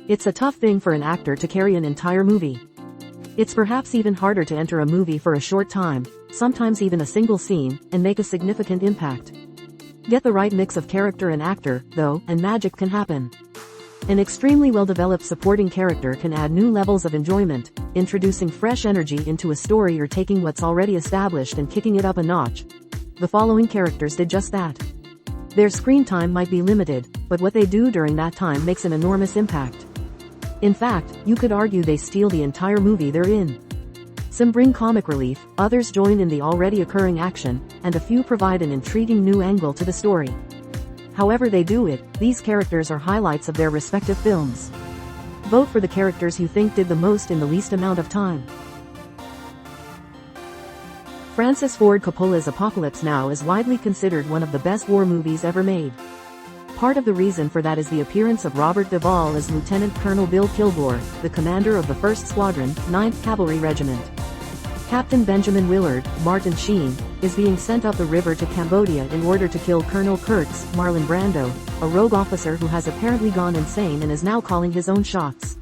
It's a tough thing for an actor to carry an entire movie. It's perhaps even harder to enter a movie for a short time, sometimes even a single scene, and make a significant impact. Get the right mix of character and actor, though, and magic can happen. An extremely well-developed supporting character can add new levels of enjoyment, introducing fresh energy into a story or taking what's already established and kicking it up a notch. The following characters did just that. Their screen time might be limited, but what they do during that time makes an enormous impact. In fact, you could argue they steal the entire movie they're in. Some bring comic relief, others join in the already occurring action, and a few provide an intriguing new angle to the story. However they do it, these characters are highlights of their respective films. Vote for the characters you think did the most in the least amount of time. Francis Ford Coppola's Apocalypse Now is widely considered one of the best war movies ever made. Part of the reason for that is the appearance of Robert Duvall as Lieutenant Colonel Bill Kilgore, the commander of the 1st Squadron, 9th Cavalry Regiment. Captain Benjamin Willard, Martin Sheen, is being sent up the river to Cambodia in order to kill Colonel Kurtz, Marlon Brando, a rogue officer who has apparently gone insane and is now calling his own shots.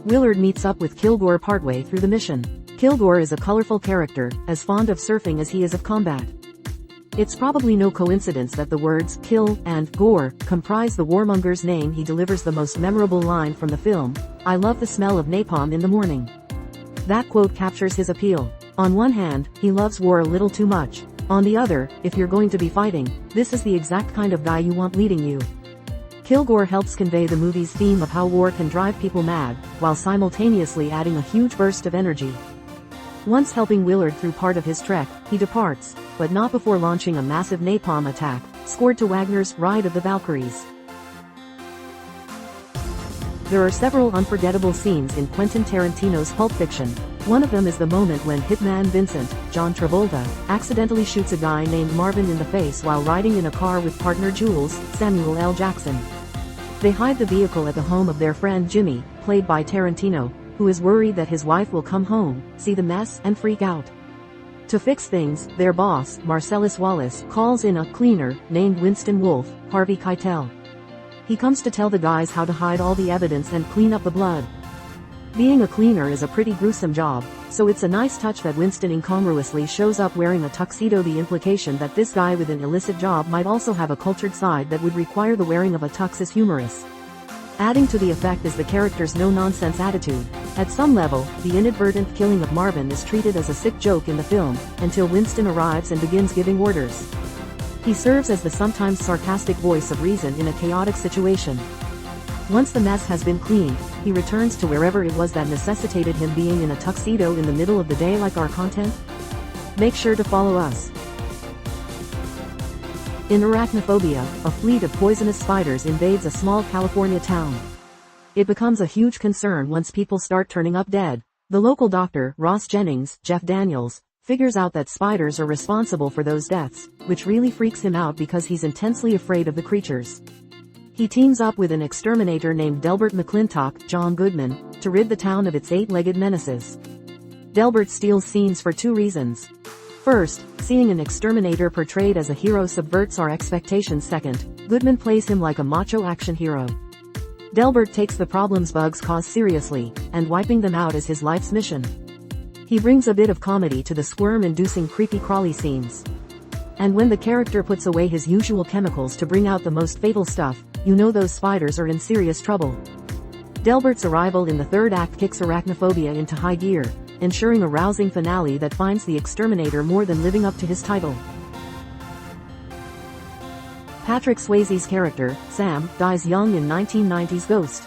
Willard meets up with Kilgore partway through the mission. Kilgore is a colorful character, as fond of surfing as he is of combat. It's probably no coincidence that the words kill and gore comprise the warmonger's name. He delivers the most memorable line from the film, "I love the smell of napalm in the morning." That quote captures his appeal. On one hand, he loves war a little too much. On the other, if you're going to be fighting, this is the exact kind of guy you want leading you. Kilgore helps convey the movie's theme of how war can drive people mad, while simultaneously adding a huge burst of energy. Once helping Willard through part of his trek, he departs, but not before launching a massive napalm attack, scored to Wagner's Ride of the Valkyries. There are several unforgettable scenes in Quentin Tarantino's Pulp Fiction. One of them is the moment when hitman Vincent, John Travolta, accidentally shoots a guy named Marvin in the face while riding in a car with partner Jules, Samuel L. Jackson. They hide the vehicle at the home of their friend Jimmy, played by Tarantino, who is worried that his wife will come home, see the mess, and freak out. To fix things, their boss, Marcellus Wallace, calls in a cleaner, named Winston Wolfe, Harvey Keitel. He comes to tell the guys how to hide all the evidence and clean up the blood. Being a cleaner is a pretty gruesome job, so it's a nice touch that Winston incongruously shows up wearing a tuxedo. The implication that this guy with an illicit job might also have a cultured side that would require the wearing of a tux is humorous. Adding to the effect is the character's no-nonsense attitude. At some level, the inadvertent killing of Marvin is treated as a sick joke in the film, until Winston arrives and begins giving orders. He serves as the sometimes sarcastic voice of reason in a chaotic situation. Once the mess has been cleaned, he returns to wherever it was that necessitated him being in a tuxedo in the middle of the day. Like our content? Make sure to follow us. In Arachnophobia, a fleet of poisonous spiders invades a small California town. It becomes a huge concern once people start turning up dead. The local doctor, Ross Jennings, Jeff Daniels, figures out that spiders are responsible for those deaths, which really freaks him out because he's intensely afraid of the creatures. He teams up with an exterminator named Delbert McClintock, John Goodman, to rid the town of its 8-legged menaces. Delbert steals scenes for 2 reasons. First, seeing an exterminator portrayed as a hero subverts our expectations. Second, Goodman plays him like a macho action hero. Delbert takes the problems bugs cause seriously, and wiping them out is his life's mission. He brings a bit of comedy to the squirm-inducing creepy-crawly scenes. And when the character puts away his usual chemicals to bring out the most fatal stuff, you know those spiders are in serious trouble. Delbert's arrival in the 3rd act kicks Arachnophobia into high gear, ensuring a rousing finale that finds the exterminator more than living up to his title. Patrick Swayze's character, Sam, dies young in 1990's Ghost.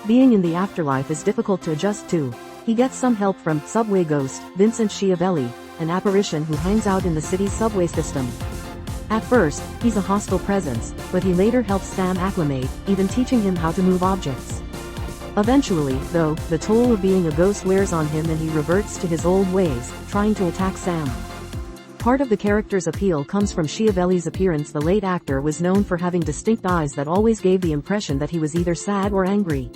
Being in the afterlife is difficult to adjust to. He gets some help from subway ghost, Vincent Schiavelli, an apparition who hangs out in the city's subway system. At first, he's a hostile presence, but he later helps Sam acclimate, even teaching him how to move objects. Eventually, though, the toll of being a ghost wears on him and he reverts to his old ways, trying to attack Sam. Part of the character's appeal comes from Schiavelli's appearance. The late actor was known for having distinct eyes that always gave the impression that he was either sad or angry.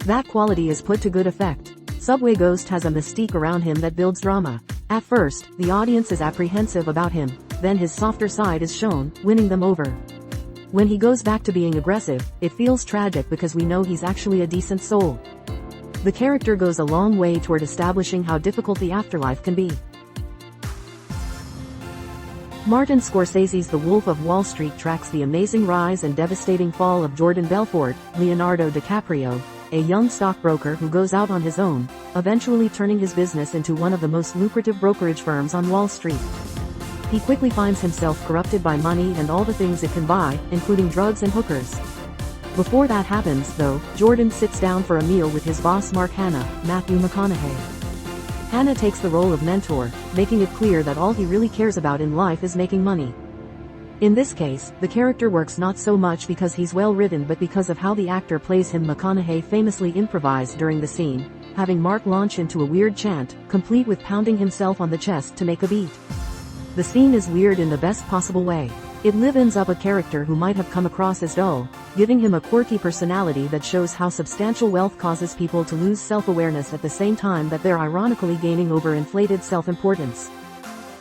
That quality is put to good effect. Subway Ghost has a mystique around him that builds drama. At first, the audience is apprehensive about him, then his softer side is shown, winning them over. When he goes back to being aggressive, it feels tragic because we know he's actually a decent soul. The character goes a long way toward establishing how difficult the afterlife can be. Martin Scorsese's The Wolf of Wall Street tracks the amazing rise and devastating fall of Jordan Belfort, Leonardo DiCaprio, a young stockbroker who goes out on his own, eventually turning his business into one of the most lucrative brokerage firms on Wall Street. He quickly finds himself corrupted by money and all the things it can buy, including drugs and hookers. Before that happens, though, Jordan sits down for a meal with his boss Mark Hanna, Matthew McConaughey. Hanna takes the role of mentor, making it clear that all he really cares about in life is making money. In this case, the character works not so much because he's well written but because of how the actor plays him. McConaughey famously improvised during the scene, having Mark launch into a weird chant, complete with pounding himself on the chest to make a beat. The scene is weird in the best possible way. It livens up a character who might have come across as dull, giving him a quirky personality that shows how substantial wealth causes people to lose self-awareness at the same time that they're ironically gaining overinflated self-importance.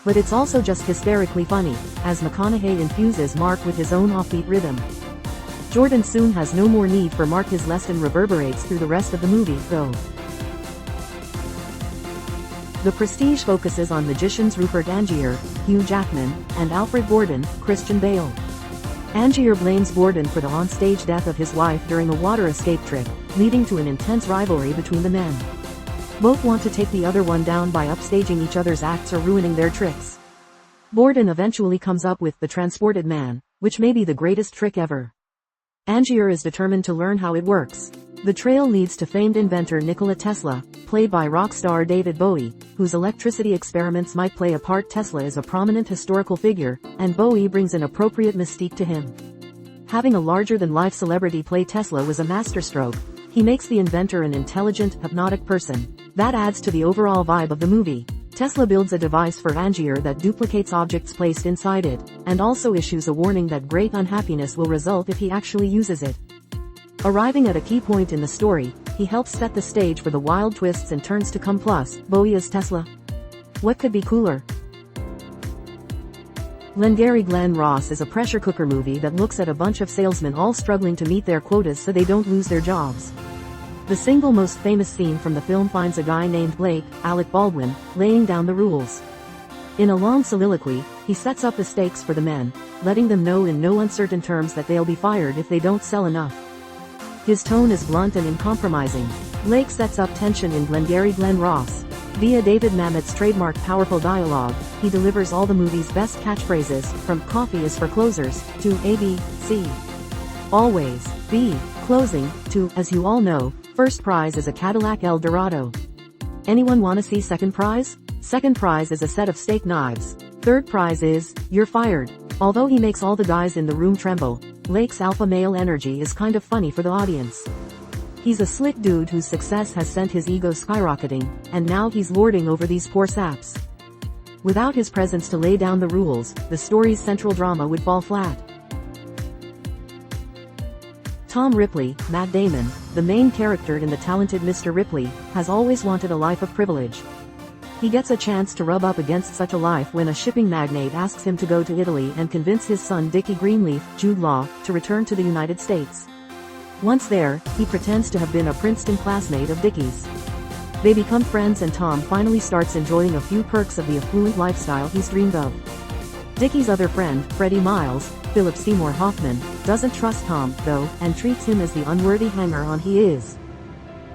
But it's also just hysterically funny, as McConaughey infuses Mark with his own offbeat rhythm. Jordan soon has no more need for Mark. His lesson reverberates through the rest of the movie, though. The Prestige focuses on magicians Rupert Angier, Hugh Jackman, and Alfred Borden, Christian Bale. Angier blames Borden for the on-stage death of his wife during a water escape trip, leading to an intense rivalry between the men. Both want to take the other one down by upstaging each other's acts or ruining their tricks. Borden eventually comes up with the transported man, which may be the greatest trick ever. Angier is determined to learn how it works. The trail leads to famed inventor Nikola Tesla, played by rock star David Bowie, whose electricity experiments might play a part. Tesla is a prominent historical figure, and Bowie brings an appropriate mystique to him. Having a larger-than-life celebrity play Tesla was a masterstroke. He makes the inventor an intelligent, hypnotic person. That adds to the overall vibe of the movie. Tesla builds a device for Angier that duplicates objects placed inside it, and also issues a warning that great unhappiness will result if he actually uses it. Arriving at a key point in the story, he helps set the stage for the wild twists and turns to come. Plus, Bowie as Tesla. What could be cooler? Glengarry Glen Ross is a pressure cooker movie that looks at a bunch of salesmen all struggling to meet their quotas so they don't lose their jobs. The single most famous scene from the film finds a guy named Blake, Alec Baldwin, laying down the rules. In a long soliloquy, he sets up the stakes for the men, letting them know in no uncertain terms that they'll be fired if they don't sell enough. His tone is blunt and uncompromising. Blake sets up tension in Glengarry Glen Ross. Via David Mamet's trademark powerful dialogue, he delivers all the movie's best catchphrases, from "coffee is for closers," to "A, B, C. Always, B, closing," to, as you all know, first prize is a Cadillac Eldorado. Anyone wanna see second prize? Second prize is a set of steak knives. Third prize is, you're fired. Although he makes all the guys in the room tremble, Blake's alpha male energy is kind of funny for the audience. He's a slick dude whose success has sent his ego skyrocketing, and now he's lording over these poor saps. Without his presence to lay down the rules, the story's central drama would fall flat. Tom Ripley, Matt Damon, the main character in The Talented Mr. Ripley, has always wanted a life of privilege. He gets a chance to rub up against such a life when a shipping magnate asks him to go to Italy and convince his son Dickie Greenleaf, Jude Law, to return to the United States. Once there, he pretends to have been a Princeton classmate of Dickie's. They become friends and Tom finally starts enjoying a few perks of the affluent lifestyle he's dreamed of. Dickie's other friend, Freddie Miles, Philip Seymour Hoffman, doesn't trust Tom, though, and treats him as the unworthy hanger-on he is.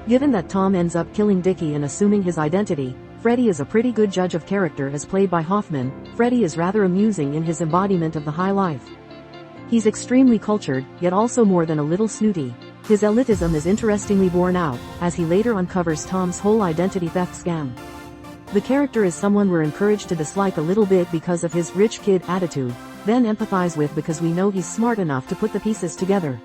Given that Tom ends up killing Dickie and assuming his identity, Freddie is a pretty good judge of character as played by Hoffman. Freddie is rather amusing in his embodiment of the high life. He's extremely cultured, yet also more than a little snooty. His elitism is interestingly borne out, as he later uncovers Tom's whole identity theft scam. The character is someone we're encouraged to dislike a little bit because of his rich kid attitude, then empathize with because we know he's smart enough to put the pieces together.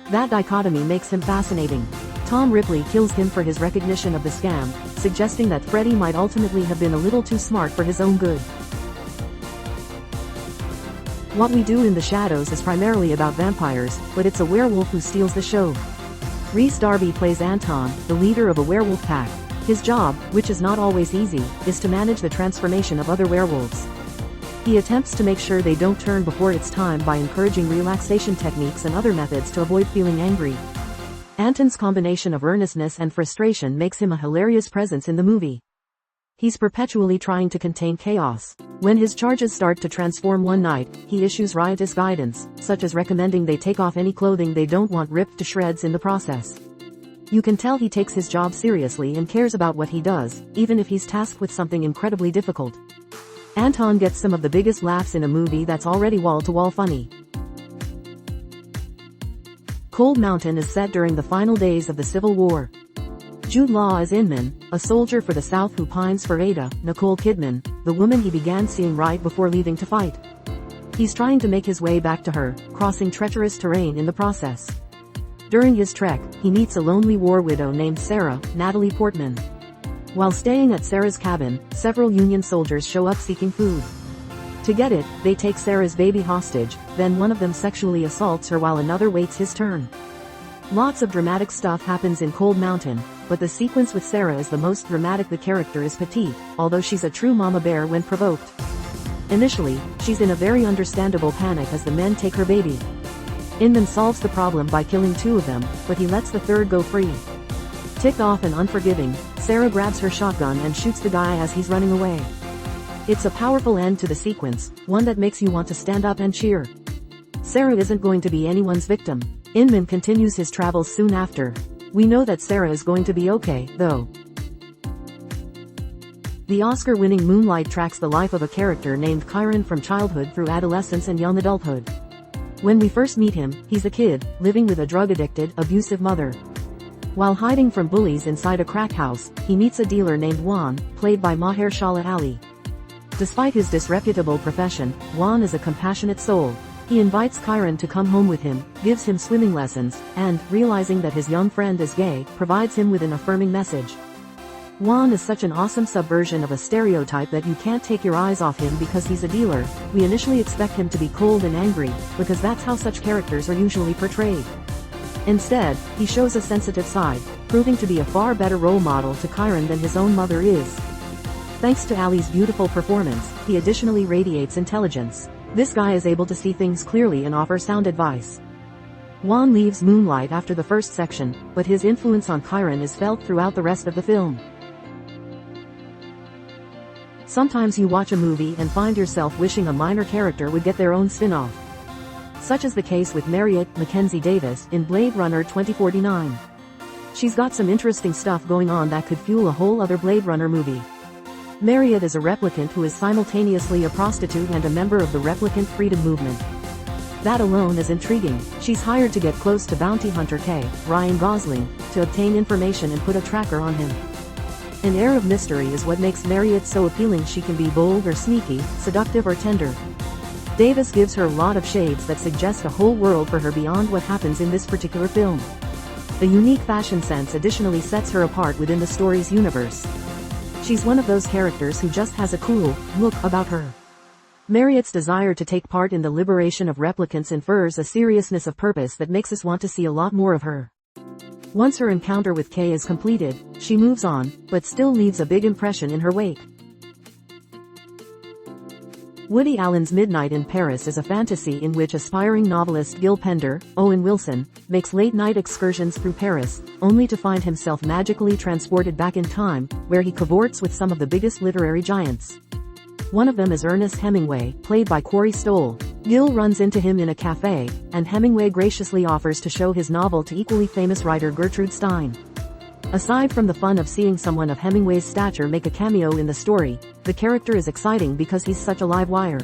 That dichotomy makes him fascinating. Tom Ripley kills him for his recognition of the scam, suggesting that Freddie might ultimately have been a little too smart for his own good. What We Do in the Shadows is primarily about vampires, but it's a werewolf who steals the show. Rhys Darby plays Anton, the leader of a werewolf pack. His job, which is not always easy, is to manage the transformation of other werewolves. He attempts to make sure they don't turn before it's time by encouraging relaxation techniques and other methods to avoid feeling angry. Anton's combination of earnestness and frustration makes him a hilarious presence in the movie. He's perpetually trying to contain chaos. When his charges start to transform one night, he issues riotous guidance, such as recommending they take off any clothing they don't want ripped to shreds in the process. You can tell he takes his job seriously and cares about what he does, even if he's tasked with something incredibly difficult. Anton gets some of the biggest laughs in a movie that's already wall-to-wall funny. Cold Mountain is set during the final days of the Civil War. Jude Law is Inman, a soldier for the South who pines for Ada, Nicole Kidman, the woman he began seeing right before leaving to fight. He's trying to make his way back to her, crossing treacherous terrain in the process. During his trek, he meets a lonely war widow named Sarah, Natalie Portman. While staying at Sarah's cabin, several Union soldiers show up seeking food. To get it, they take Sarah's baby hostage, then one of them sexually assaults her while another waits his turn. Lots of dramatic stuff happens in Cold Mountain, but the sequence with Sarah is the most dramatic. The character is petite, although she's a true mama bear when provoked. Initially, she's in a very understandable panic as the men take her baby. Inman solves the problem by killing two of them, but he lets the third go free. Ticked off and unforgiving, Sarah grabs her shotgun and shoots the guy as he's running away. It's a powerful end to the sequence, one that makes you want to stand up and cheer. Sarah isn't going to be anyone's victim. Inman continues his travels soon after. We know that Sarah is going to be okay, though. The Oscar-winning Moonlight tracks the life of a character named Chiron from childhood through adolescence and young adulthood. When we first meet him, he's a kid, living with a drug-addicted, abusive mother. While hiding from bullies inside a crack house, he meets a dealer named Juan, played by Mahershala Ali. Despite his disreputable profession, Juan is a compassionate soul. He invites Chiron to come home with him, gives him swimming lessons, and, realizing that his young friend is gay, provides him with an affirming message. Juan is such an awesome subversion of a stereotype that you can't take your eyes off him because he's a dealer. We initially expect him to be cold and angry, because that's how such characters are usually portrayed. Instead, he shows a sensitive side, proving to be a far better role model to Chiron than his own mother is. Thanks to Ali's beautiful performance, he additionally radiates intelligence. This guy is able to see things clearly and offer sound advice. Juan leaves Moonlight after the first section, but his influence on Chiron is felt throughout the rest of the film. Sometimes you watch a movie and find yourself wishing a minor character would get their own spin-off. Such is the case with Mariette Mackenzie Davis in Blade Runner 2049. She's got some interesting stuff going on that could fuel a whole other Blade Runner movie. Mariette is a replicant who is simultaneously a prostitute and a member of the Replicant Freedom Movement. That alone is intriguing. She's hired to get close to bounty hunter K, Ryan Gosling, to obtain information and put a tracker on him. An air of mystery is what makes Mariette so appealing. She can be bold or sneaky, seductive or tender. Davis gives her a lot of shades that suggest a whole world for her beyond what happens in this particular film. The unique fashion sense additionally sets her apart within the story's universe. She's one of those characters who just has a cool look about her. Mariette's desire to take part in the liberation of replicants infers a seriousness of purpose that makes us want to see a lot more of her. Once her encounter with Kay is completed, she moves on, but still leaves a big impression in her wake. Woody Allen's Midnight in Paris is a fantasy in which aspiring novelist Gil Pender, Owen Wilson, makes late-night excursions through Paris, only to find himself magically transported back in time, where he cavorts with some of the biggest literary giants. One of them is Ernest Hemingway, played by Corey Stoll. Gil runs into him in a cafe, and Hemingway graciously offers to show his novel to equally famous writer Gertrude Stein. Aside from the fun of seeing someone of Hemingway's stature make a cameo in the story, the character is exciting because he's such a live wire.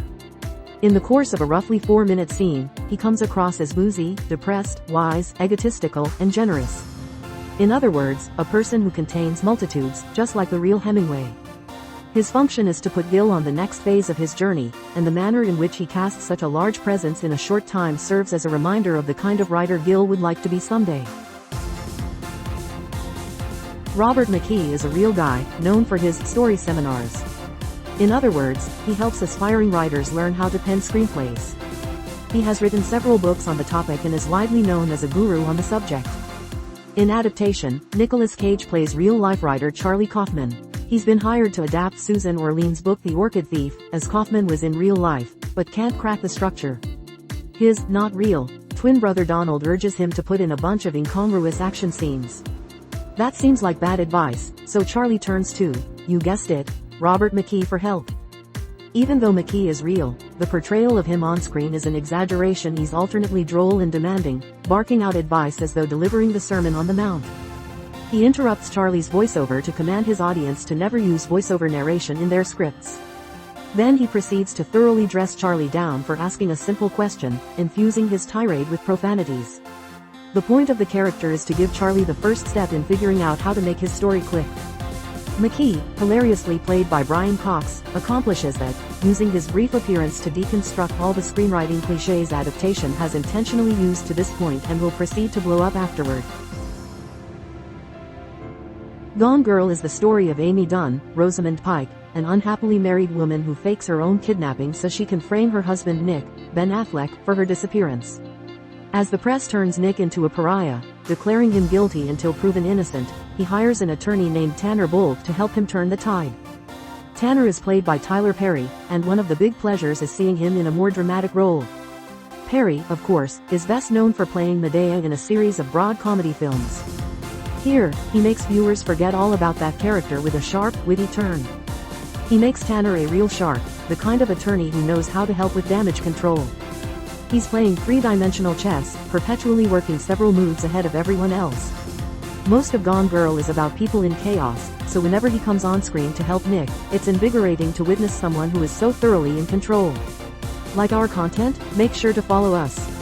In the course of a roughly 4-minute scene, he comes across as boozy, depressed, wise, egotistical, and generous. In other words, a person who contains multitudes, just like the real Hemingway. His function is to put Gil on the next phase of his journey, and the manner in which he casts such a large presence in a short time serves as a reminder of the kind of writer Gil would like to be someday. Robert McKee is a real guy, known for his story seminars. In other words, he helps aspiring writers learn how to pen screenplays. He has written several books on the topic and is widely known as a guru on the subject. In adaptation, Nicolas Cage plays real-life writer Charlie Kaufman. He's been hired to adapt Susan Orlean's book The Orchid Thief, as Kaufman was in real life, but can't crack the structure. His not real twin brother Donald urges him to put in a bunch of incongruous action scenes. That seems like bad advice, so Charlie turns to, you guessed it, Robert McKee for help. Even though McKee is real, the portrayal of him on screen is an exaggeration. He's alternately droll and demanding, barking out advice as though delivering the Sermon on the Mount. He interrupts Charlie's voiceover to command his audience to never use voiceover narration in their scripts. Then he proceeds to thoroughly dress Charlie down for asking a simple question, infusing his tirade with profanities. The point of the character is to give Charlie the first step in figuring out how to make his story click. McKee, hilariously played by Brian Cox, accomplishes that, using his brief appearance to deconstruct all the screenwriting cliches adaptation has intentionally used to this point and will proceed to blow up afterward. Gone Girl is the story of Amy Dunn, Rosamund Pike, an unhappily married woman who fakes her own kidnapping so she can frame her husband Nick, Ben Affleck, for her disappearance. As the press turns Nick into a pariah, declaring him guilty until proven innocent, he hires an attorney named Tanner Bolt to help him turn the tide. Tanner is played by Tyler Perry, and one of the big pleasures is seeing him in a more dramatic role. Perry, of course, is best known for playing Medea in a series of broad comedy films. Here, he makes viewers forget all about that character with a sharp, witty turn. He makes Tanner a real shark, the kind of attorney who knows how to help with damage control. He's playing three-dimensional chess, perpetually working several moves ahead of everyone else. Most of Gone Girl is about people in chaos, so whenever he comes on screen to help Nick, it's invigorating to witness someone who is so thoroughly in control. Like our content? Make sure to follow us.